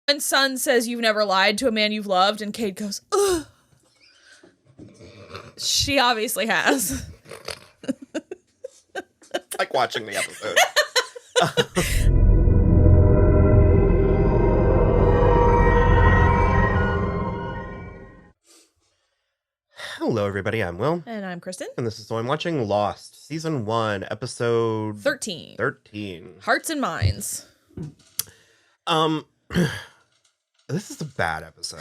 And Sun says, "You've never lied to a man you've loved," and Kate goes, "Ugh." She obviously has. It's like watching the episode. Hello, everybody. I'm Will. And I'm Kristen. And this is So I'm Watching Lost, Season 1, Episode 13. 13. Hearts and Minds. This is a bad episode.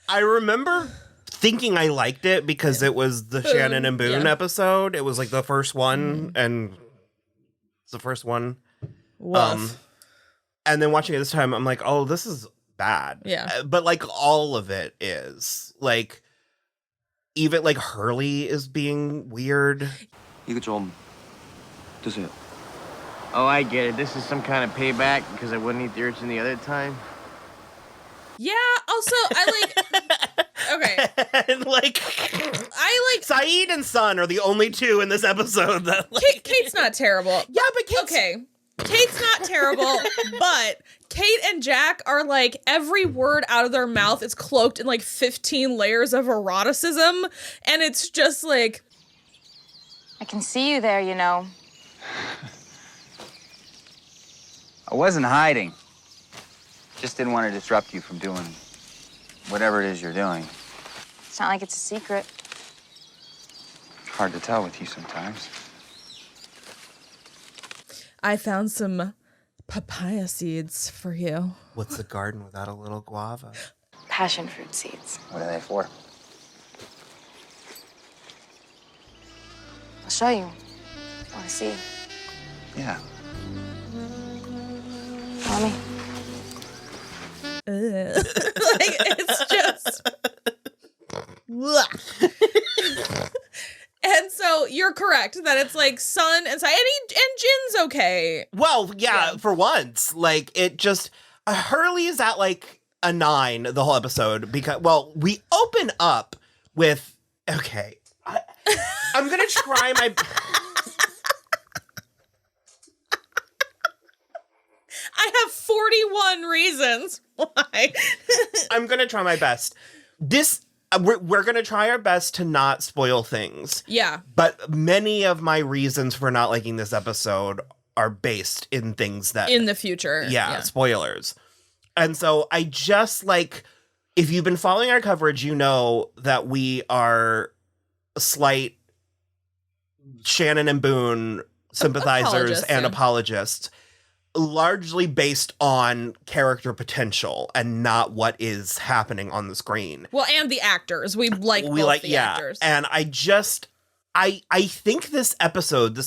I remember thinking I liked it because it was the Shannon and Boone episode. It was like the first one, and it's the first one. And then watching it this time, I'm like, oh, this is bad. Yeah. But like all of it is. Like, even like Hurley is being weird. 이거 좀 드세요. Oh, I get it. This is some kind of payback because I wouldn't eat the urchin the other time. Yeah, also, I like... Okay. And like... I like... Saeed and Sun are the only two in this episode that... Like, Kate's not terrible. Yeah, but Kate's... Okay. Kate's not terrible, but Kate and Jack are like, every word out of their mouth is cloaked in like 15 layers of eroticism, and it's just like... I can see you there, you know. I wasn't hiding. Just didn't want to disrupt you from doing whatever it is you're doing. It's not like it's a secret. Hard to tell with you sometimes. I found some papaya seeds for you. What's the garden without a little guava? Passion fruit seeds. What are they for? I'll show you. Want to see? Yeah. Follow me. Like, it's just... And so you're correct that it's like Sun and Jin's okay. Well, yeah, for once. Like, it just... Hurley is at, like, a 9 the whole episode because, well, we open up with... Okay. I'm gonna try my... I have 41 reasons why. I'm gonna try my best. We're gonna try our best to not spoil things. Yeah. But many of my reasons for not liking this episode are based in things that... In the future. Yeah, spoilers. And so I just, like... If you've been following our coverage, you know that we are slight Shannon and Boone sympathizers and apologists. Largely based on character potential and not what is happening on the screen. Well, and the actors. We like the actors. And I think this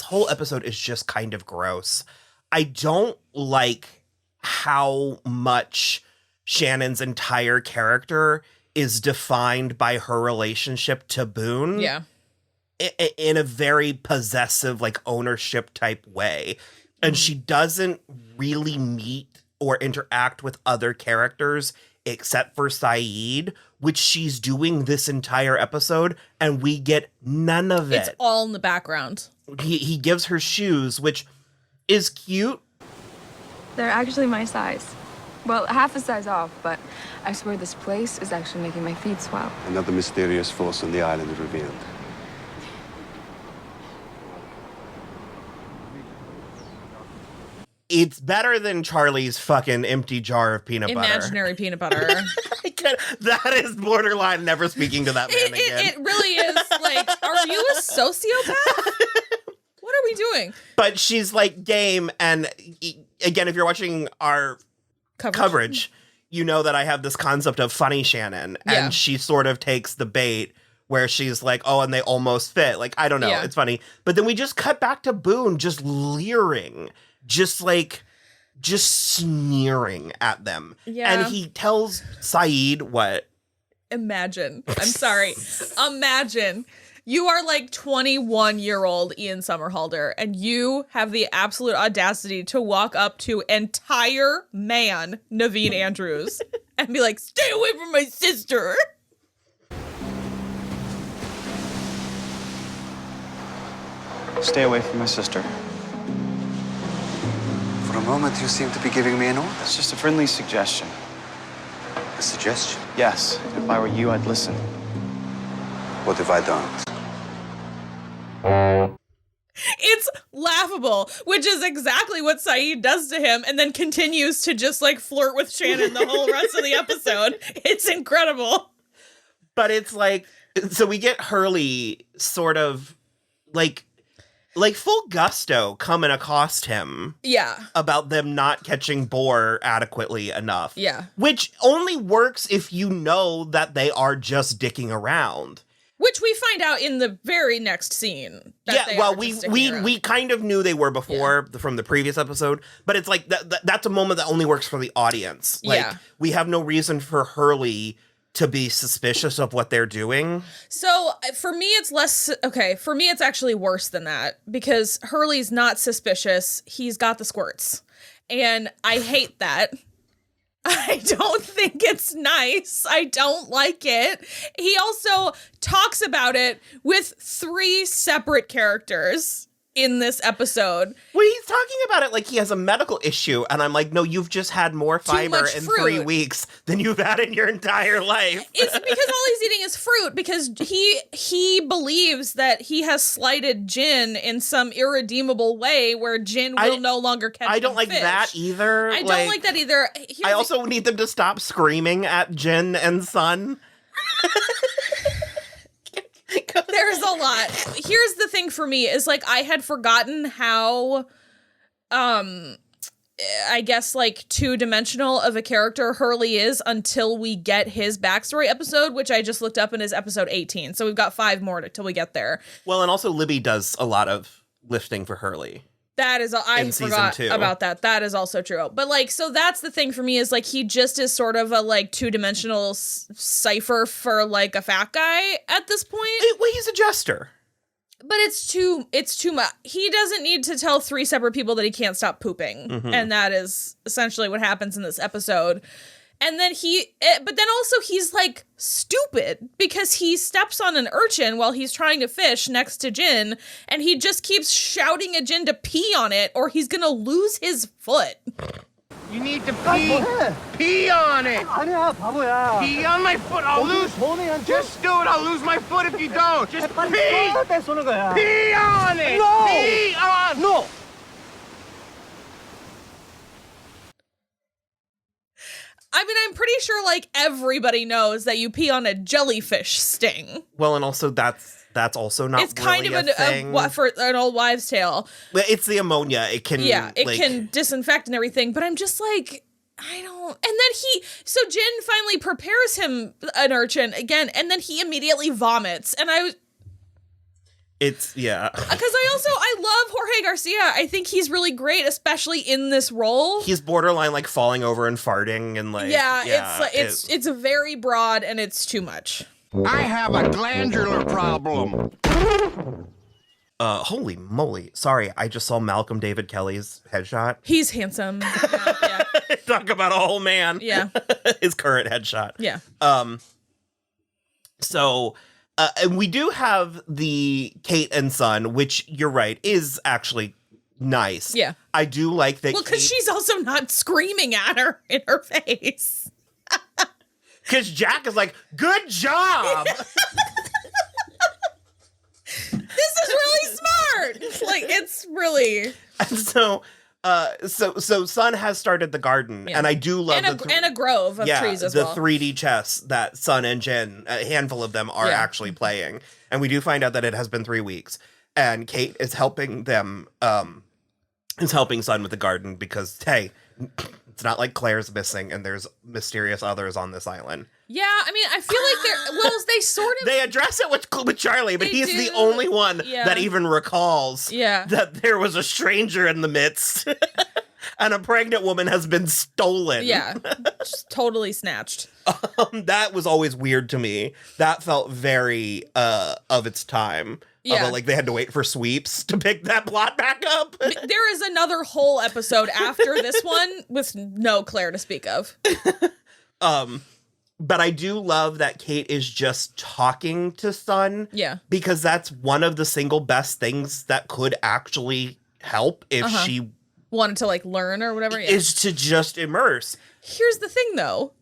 whole episode is just kind of gross. I don't like how much Shannon's entire character is defined by her relationship to Boone. Yeah. In a very possessive, like, ownership type way. And she doesn't really meet or interact with other characters except for Saeed, which she's doing this entire episode, and we get none of it. It's all in the background. He gives her shoes, which is cute. They're actually my size. Well, half a size off, but I swear this place is actually making my feet swell. Another mysterious force on the island revealed. It's better than Charlie's fucking empty jar of peanut butter. Imaginary peanut butter. That is borderline never speaking to that man again. It really is. Like, are you a sociopath? What are we doing? But she's like game, and again, if you're watching our coverage, you know that I have this concept of funny Shannon, and she sort of takes the bait where she's like, oh, and they almost fit. Like, I don't know, it's funny. But then we just cut back to Boone just leering. Just sneering at them. Yeah. And he tells Saeed what? Imagine. I'm sorry. Imagine. You are like 21-year-old Ian Somerhalder, and you have the absolute audacity to walk up to entire man Naveen Andrews and be like, stay away from my sister. Stay away from my sister. For a moment, you seem to be giving me an order. It's just a friendly suggestion. A suggestion? Yes, if I were you, I'd listen. What if I don't? It's laughable, which is exactly what Saeed does to him and then continues to just like flirt with Shannon the whole rest of the episode. It's incredible. But it's like, so we get Hurley sort of like full gusto come and accost him. Yeah. About them not catching boar adequately enough. Yeah. Which only works if you know that they are just dicking around. Which we find out in the very next scene. Yeah, well, we kind of knew they were before from the previous episode, but it's like that's a moment that only works for the audience. Like, we have no reason for Hurley to be suspicious of what they're doing. So for me, it's less, okay, for me, it's actually worse than that because Hurley's not suspicious. He's got the squirts. And I hate that. I don't think it's nice. I don't like it. He also talks about it with 3 separate characters in this episode. Well, he's talking about it like he has a medical issue, and I'm like, no, you've just had more fiber in 3 weeks than you've had in your entire life. It's because all he's eating is fruit because he believes that he has slighted Jin in some irredeemable way where Jin will no longer catch I don't like fish. that either. I don't like that either. I also need them to stop screaming at Jin and Sun. There's a lot. Here's the thing for me is like I had forgotten how I guess like 2-dimensional of a character Hurley is until we get his backstory episode, which I just looked up and is episode 18. So we've got 5 more till we get there. Well, and also Libby does a lot of lifting for Hurley. That is, I forgot about that. That is also true. But like, so that's the thing for me is like, he just is sort of a like 2-dimensional cipher for like a fat guy at this point. Well, he's a jester. But it's too much. He doesn't need to tell 3 separate people that he can't stop pooping. Mm-hmm. And that is essentially what happens in this episode. And then but then also he's like stupid because he steps on an urchin while he's trying to fish next to Jin. And he just keeps shouting at Jin to pee on it or he's going to lose his foot. You need to pee. Pee on it. Pee on my foot. I'll lose. Just do it. I'll lose my foot if you don't. Just pee. Pee on it. No. Pee on. No. I mean, I'm pretty sure like everybody knows that you pee on a jellyfish sting. Well, and also that's also not. It's kind really of a thing. for an old wives' tale. It's the ammonia. It can can disinfect and everything. But I'm just like, I don't. And then so Jin finally prepares him an urchin again, and then he immediately vomits. And It's, yeah. Because I love Jorge Garcia. I think he's really great, especially in this role. He's borderline like falling over and farting and like. It's very broad and it's too much. I have a glandular problem. Holy moly. Sorry, I just saw Malcolm David Kelly's headshot. He's handsome. Yeah. Talk about a whole man. Yeah. His current headshot. Yeah. So, and we do have the Kate and Son, which you're right, is actually nice. Yeah. I do like that. Well, because she's also not screaming at her in her face. Because Jack is like, good job. This is really smart. Like, it's really. And so Son has started the garden, and I do love and a grove of trees as well. The 3D chess that Son and Jen, a handful of them, are actually playing, and we do find out that it has been 3 weeks, and Kate is helping them, is helping Son with the garden because hey, it's not like Claire's missing and there's mysterious others on this island. Yeah, I mean, I feel like they sort of... They address it with Charlie, but he's the only one that even recalls that there was a stranger in the midst and a pregnant woman has been stolen. Yeah, just totally snatched. That was always weird to me. That felt very of its time. Yeah. Although, like, they had to wait for sweeps to pick that plot back up. There is another whole episode after this one with no Claire to speak of. But I do love that Kate is just talking to Son. Yeah. Because that's one of the single best things that could actually help if she wanted to like learn or whatever. Yeah. Is to just immerse. Here's the thing, though.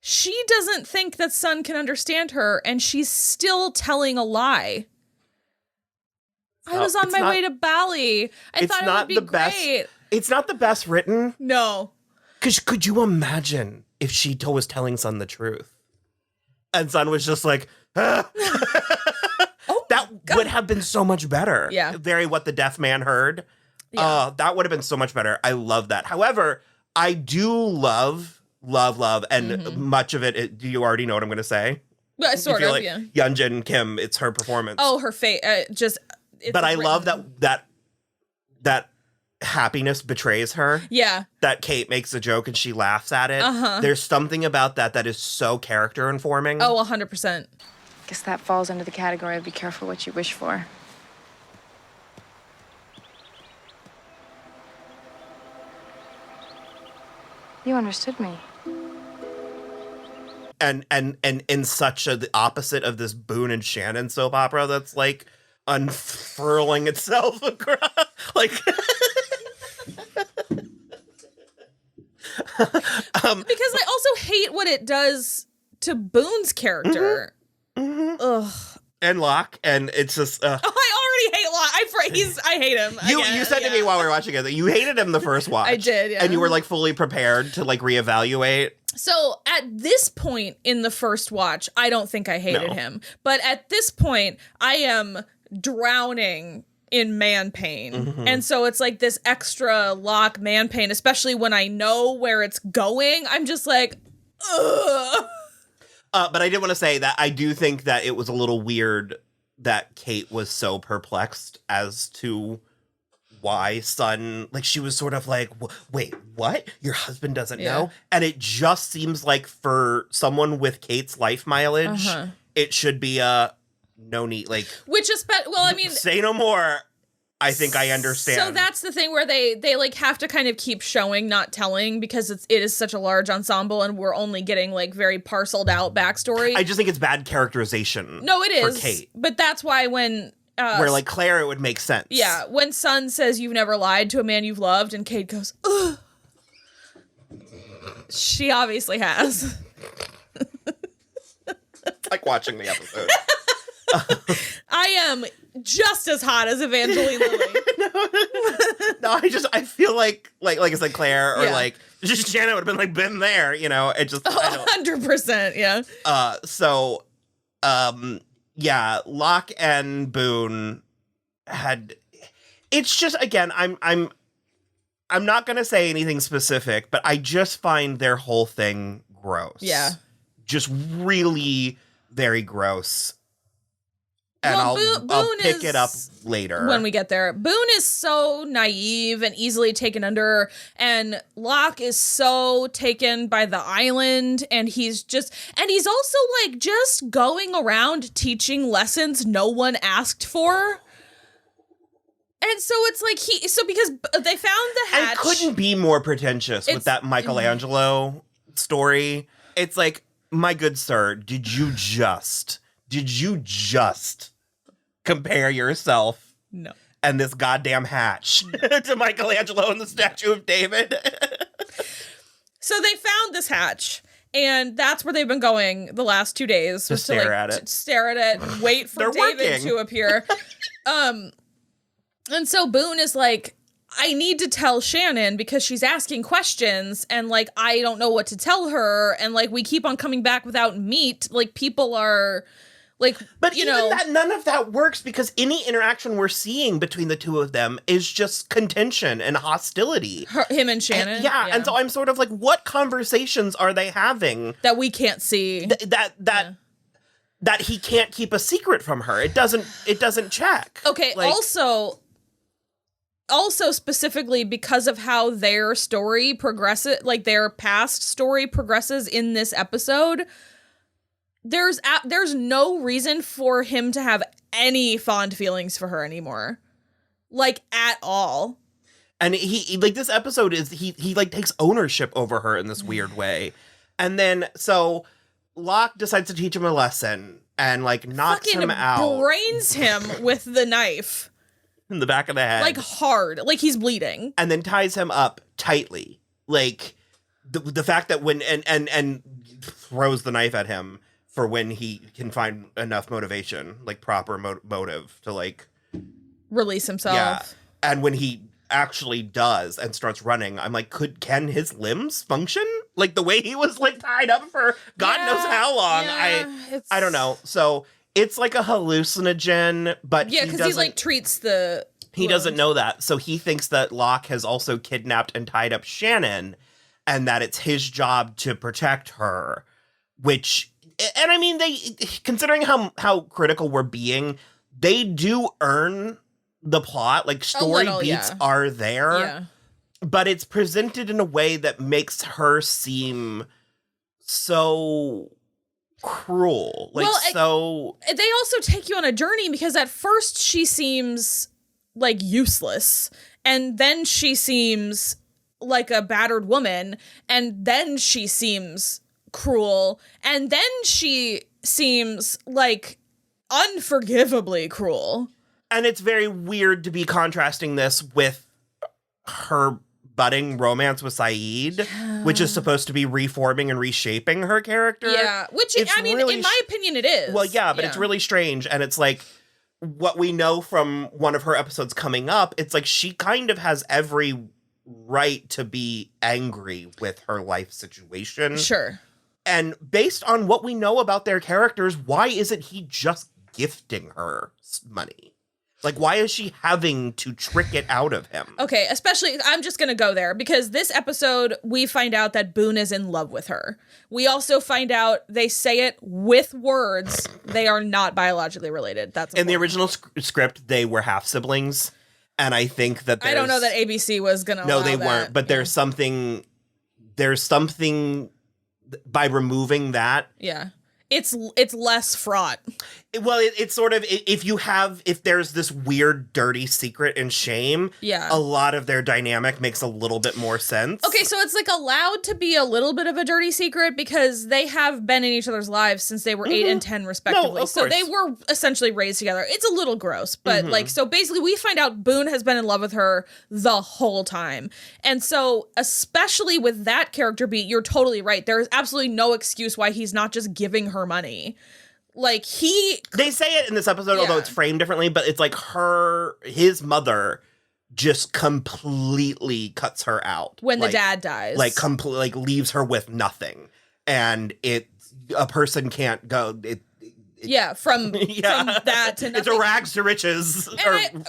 She doesn't think that Sun can understand her, and she's still telling a lie. I was on my way to Bali. I thought it would be great. It's not the best written. No. Because could you imagine if she was telling Sun the truth? And Sun was just like, ah. That would have been so much better. Yeah. Very what the deaf man heard. Yeah. That would have been so much better. I love that. However, I do love, and much of it, you already know what I'm going to say. Sort of, like yeah. Yunjin Kim, it's her performance. Oh, her face, but I love that happiness betrays her. Yeah. That Kate makes a joke and she laughs at it. Uh-huh. There's something about that is so character informing. Oh, 100%. Guess that falls under the category of be careful what you wish for. You understood me. And in such the opposite of this Boone and Shannon soap opera that's like unfurling itself across like because I also hate what it does to Boone's character. Ugh. And Locke, and it's just I already hate Locke. I hate him. You said to me while we were watching it that you hated him the first watch. I did, yeah. And you were like fully prepared to like reevaluate. So at this point in the first watch, I don't think I hated him. But at this point, I am drowning in man pain. And so it's like this extra Locke man pain, especially when I know where it's going. I'm just like, ugh. But I did want to say that I do think that it was a little weird that Kate was so perplexed as to why Sun, like she was sort of like, wait, what? Your husband doesn't know? And it just seems like for someone with Kate's life mileage, it should be a no need, like. Which is, well, I mean. Say no more. I think I understand. So that's the thing where they like have to kind of keep showing, not telling, because it is such a large ensemble and we're only getting like very parceled out backstory. I just think it's bad characterization. No, it is. For Kate. But that's why when where like Claire, it would make sense. Yeah, when Sun says you've never lied to a man you've loved, and Kate goes, ugh. She obviously has. It's like watching the episode. I am just as hot as Evangeline Lilly. No, I feel like I said, Claire or like just Shannon would have been there, you know. It just 100%, yeah. Yeah, Locke and Boone had. It's just again, I'm not gonna say anything specific, but I just find their whole thing gross. Yeah, just really very gross. And well, I'll pick it up later. When we get there. Boone is so naive and easily taken under, and Locke is so taken by the island, and he's also like just going around teaching lessons no one asked for. And so it's like because they found the hatch. And couldn't be more pretentious with that Michelangelo story. It's like, my good sir, did you just compare yourself and this goddamn hatch to Michelangelo and the statue of David? So they found this hatch, and that's where they've been going the last 2 days. To stare at it, wait for David to appear. And so Boone is like, I need to tell Shannon because she's asking questions, and like I don't know what to tell her, and like we keep on coming back without meat. Like people are like, but that none of that works because any interaction we're seeing between the two of them is just contention and hostility. Him and Shannon, and so I'm sort of like, what conversations are they having that we can't see? That he can't keep a secret from her. It doesn't check. Okay. Like, also specifically because of how their story progresses, like their past story progresses in this episode, there's no reason for him to have any fond feelings for her anymore, like at all. And he like, this episode is he like takes ownership over her in this weird way, and then so Locke decides to teach him a lesson and like knocks him out, brains him with the knife. in the back of the head. Like hard. Like he's bleeding. And then ties him up tightly. Like the fact that when and throws the knife at him for when he can find enough motivation, like proper motive to like release himself. Yeah. And when he actually does and starts running, I'm like, can his limbs function? Like the way he was like tied up for God knows how long. I don't know. So it's like a hallucinogen, but yeah, because he like treats the he doesn't know that. So he thinks that Locke has also kidnapped and tied up Shannon and that it's his job to protect her, which, and I mean, they, considering how critical we're being, they do earn the plot. Like story beats are there. Yeah. But it's presented in a way that makes her seem so cruel. Like, so... They also take you on a journey because at first she seems, like, useless. And then she seems like a battered woman. And then she seems cruel. And then she seems, like, unforgivably cruel. And it's very weird to be contrasting this with her budding romance with Saeed, which is supposed to be reforming and reshaping her character. Yeah, which, I mean, in my opinion, it is. Well, yeah, but it's really strange. And it's like, what we know from one of her episodes coming up, it's like she kind of has every right to be angry with her life situation. Sure. And based on what we know about their characters, why isn't he just gifting her money? Like, why is she having to trick it out of him? Okay, especially, I'm just going to go there because this episode, we find out that Boone is in love with her. We also find out, they say it with words, they are not biologically related. That's in the original script, they were half siblings. And I think that I don't know that ABC was going to No, they weren't. But there's something by removing that. Yeah. It's less fraught. Well, it's sort of, if there's this weird, dirty secret and shame, a lot of their dynamic makes a little bit more sense. Okay, so it's like allowed to be a little bit of a dirty secret because they have been in each other's lives since they were 8 and 10 respectively. No, so course. they were essentially raised together. It's a little gross, but like, so basically we find out Boone has been in love with her the whole time. And so especially with that character beat, you're totally right. There is absolutely no excuse why he's not just giving her money. Like they say it in this episode, although it's framed differently, but it's like his mother just completely cuts her out when the dad dies, like leaves her with nothing, and a person can't go. From that to nothing. It's a rags to riches.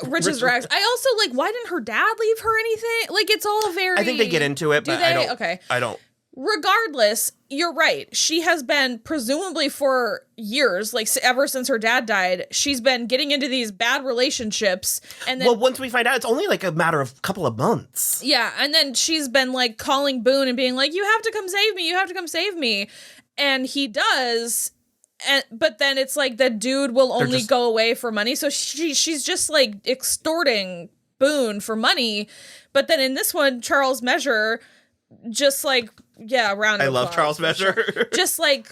Riches to rags. I also like, why didn't her dad leave her anything? Like, it's all very. I think they get into it, but I don't. Okay, I don't. Regardless, you're right. She has been, presumably for years, like ever since her dad died, she's been getting into these bad relationships. And then, well, once we find out, it's only like a matter of a couple of months. Yeah, and then she's been like calling Boone and being like, "You have to come save me. You have to come save me," and he does. But then it's like the dude will only go away for money, so she's just like extorting Boone for money. But then in this one, Charles Measure just like. Yeah, round of I love Charles Measure. Sure. Just like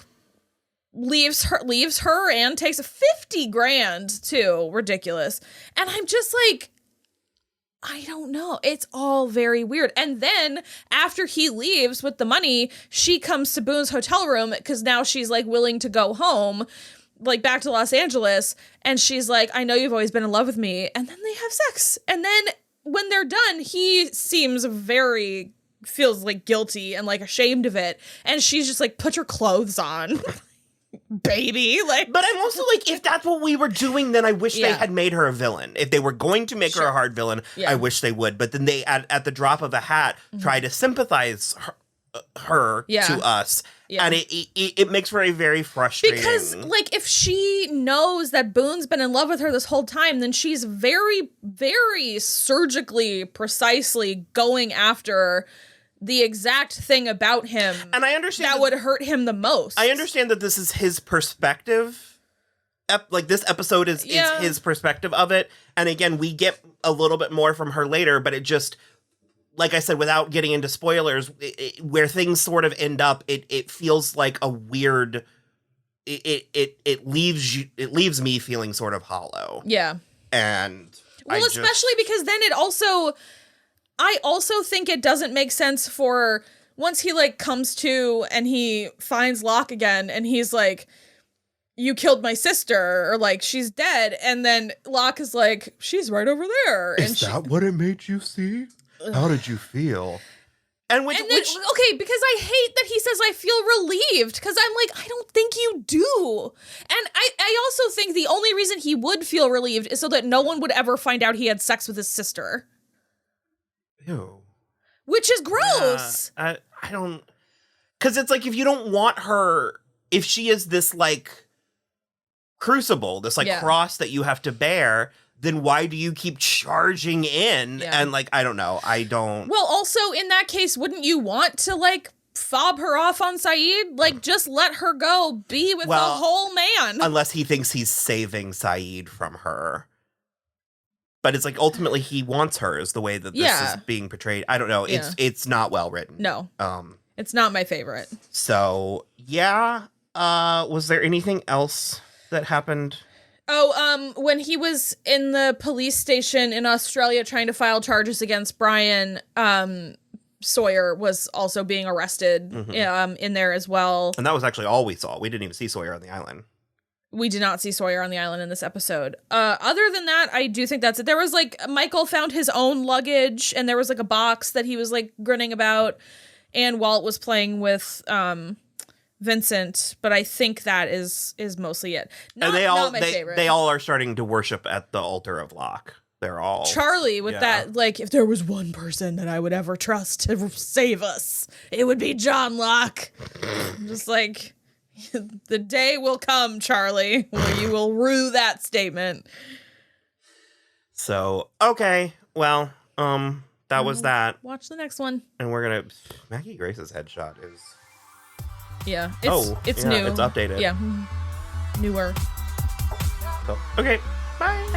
leaves her and takes $50,000 too. Ridiculous. And I'm just like, I don't know. It's all very weird. And then after he leaves with the money, she comes to Boone's hotel room because now she's like willing to go home, like back to Los Angeles. And she's like, I know you've always been in love with me. And then they have sex. And then when they're done, he seems feels like guilty and like ashamed of it, and she's just like, put your clothes on. Baby, like. But I'm also like, if that's what we were doing, then I wish they had made her a villain. If they were going to make her a hard villain, I wish they would. But then they at the drop of a hat try to sympathize her to us. Yeah. And it makes for a very frustrating. Because, like, if she knows that Boone's been in love with her this whole time, then she's very, very surgically, precisely going after the exact thing about him. And I understand that would hurt him the most. I understand that this is his perspective. Like, this episode is his perspective of it. And again, we get a little bit more from her later, but it just, like I said, without getting into spoilers, where things sort of end up, it feels like a weird. It leaves me feeling sort of hollow. Yeah. And Well, especially because then I also think it doesn't make sense for once he like comes to and he finds Locke again and he's like, you killed my sister, or like she's dead, and then Locke is like, she's right over there. Is that what it made you see? How did you feel? Okay, because I hate that he says I feel relieved, because I'm like, I don't think you do. And I also think the only reason he would feel relieved is so that no one would ever find out he had sex with his sister. Ew. Which is gross. I don't, because it's like, if you don't want her, if she is this like crucible, this like cross that you have to bear, then why do you keep charging in? Yeah. And like, I don't know. I don't. Well, also in that case, wouldn't you want to like fob her off on Saeed? Like, just let her go be with the whole man. Unless he thinks he's saving Saeed from her. But it's like, ultimately he wants her, is the way that this is being portrayed. I don't know. It's not well written. No. It's not my favorite. So yeah. Was there anything else that happened? Oh, when he was in the police station in Australia trying to file charges against Brian, Sawyer was also being arrested in there as well. And that was actually all we saw. We didn't even see Sawyer on the island. We did not see Sawyer on the island in this episode. Other than that, I do think that's it. There was like, Michael found his own luggage, and there was like a box that he was like grinning about, and Walt was playing with Vincent, but I think that is mostly it. Not my favorite. They all are starting to worship at the altar of Locke. They're all Charlie with that, like, if there was one person that I would ever trust to save us, it would be John Locke. Just like, the day will come, Charlie, where you will rue that statement. So, okay, well, that was that. Watch the next one. And we're gonna Maggie Grace's headshot is. Yeah, it's new. It's updated. Yeah, newer. So, okay, bye.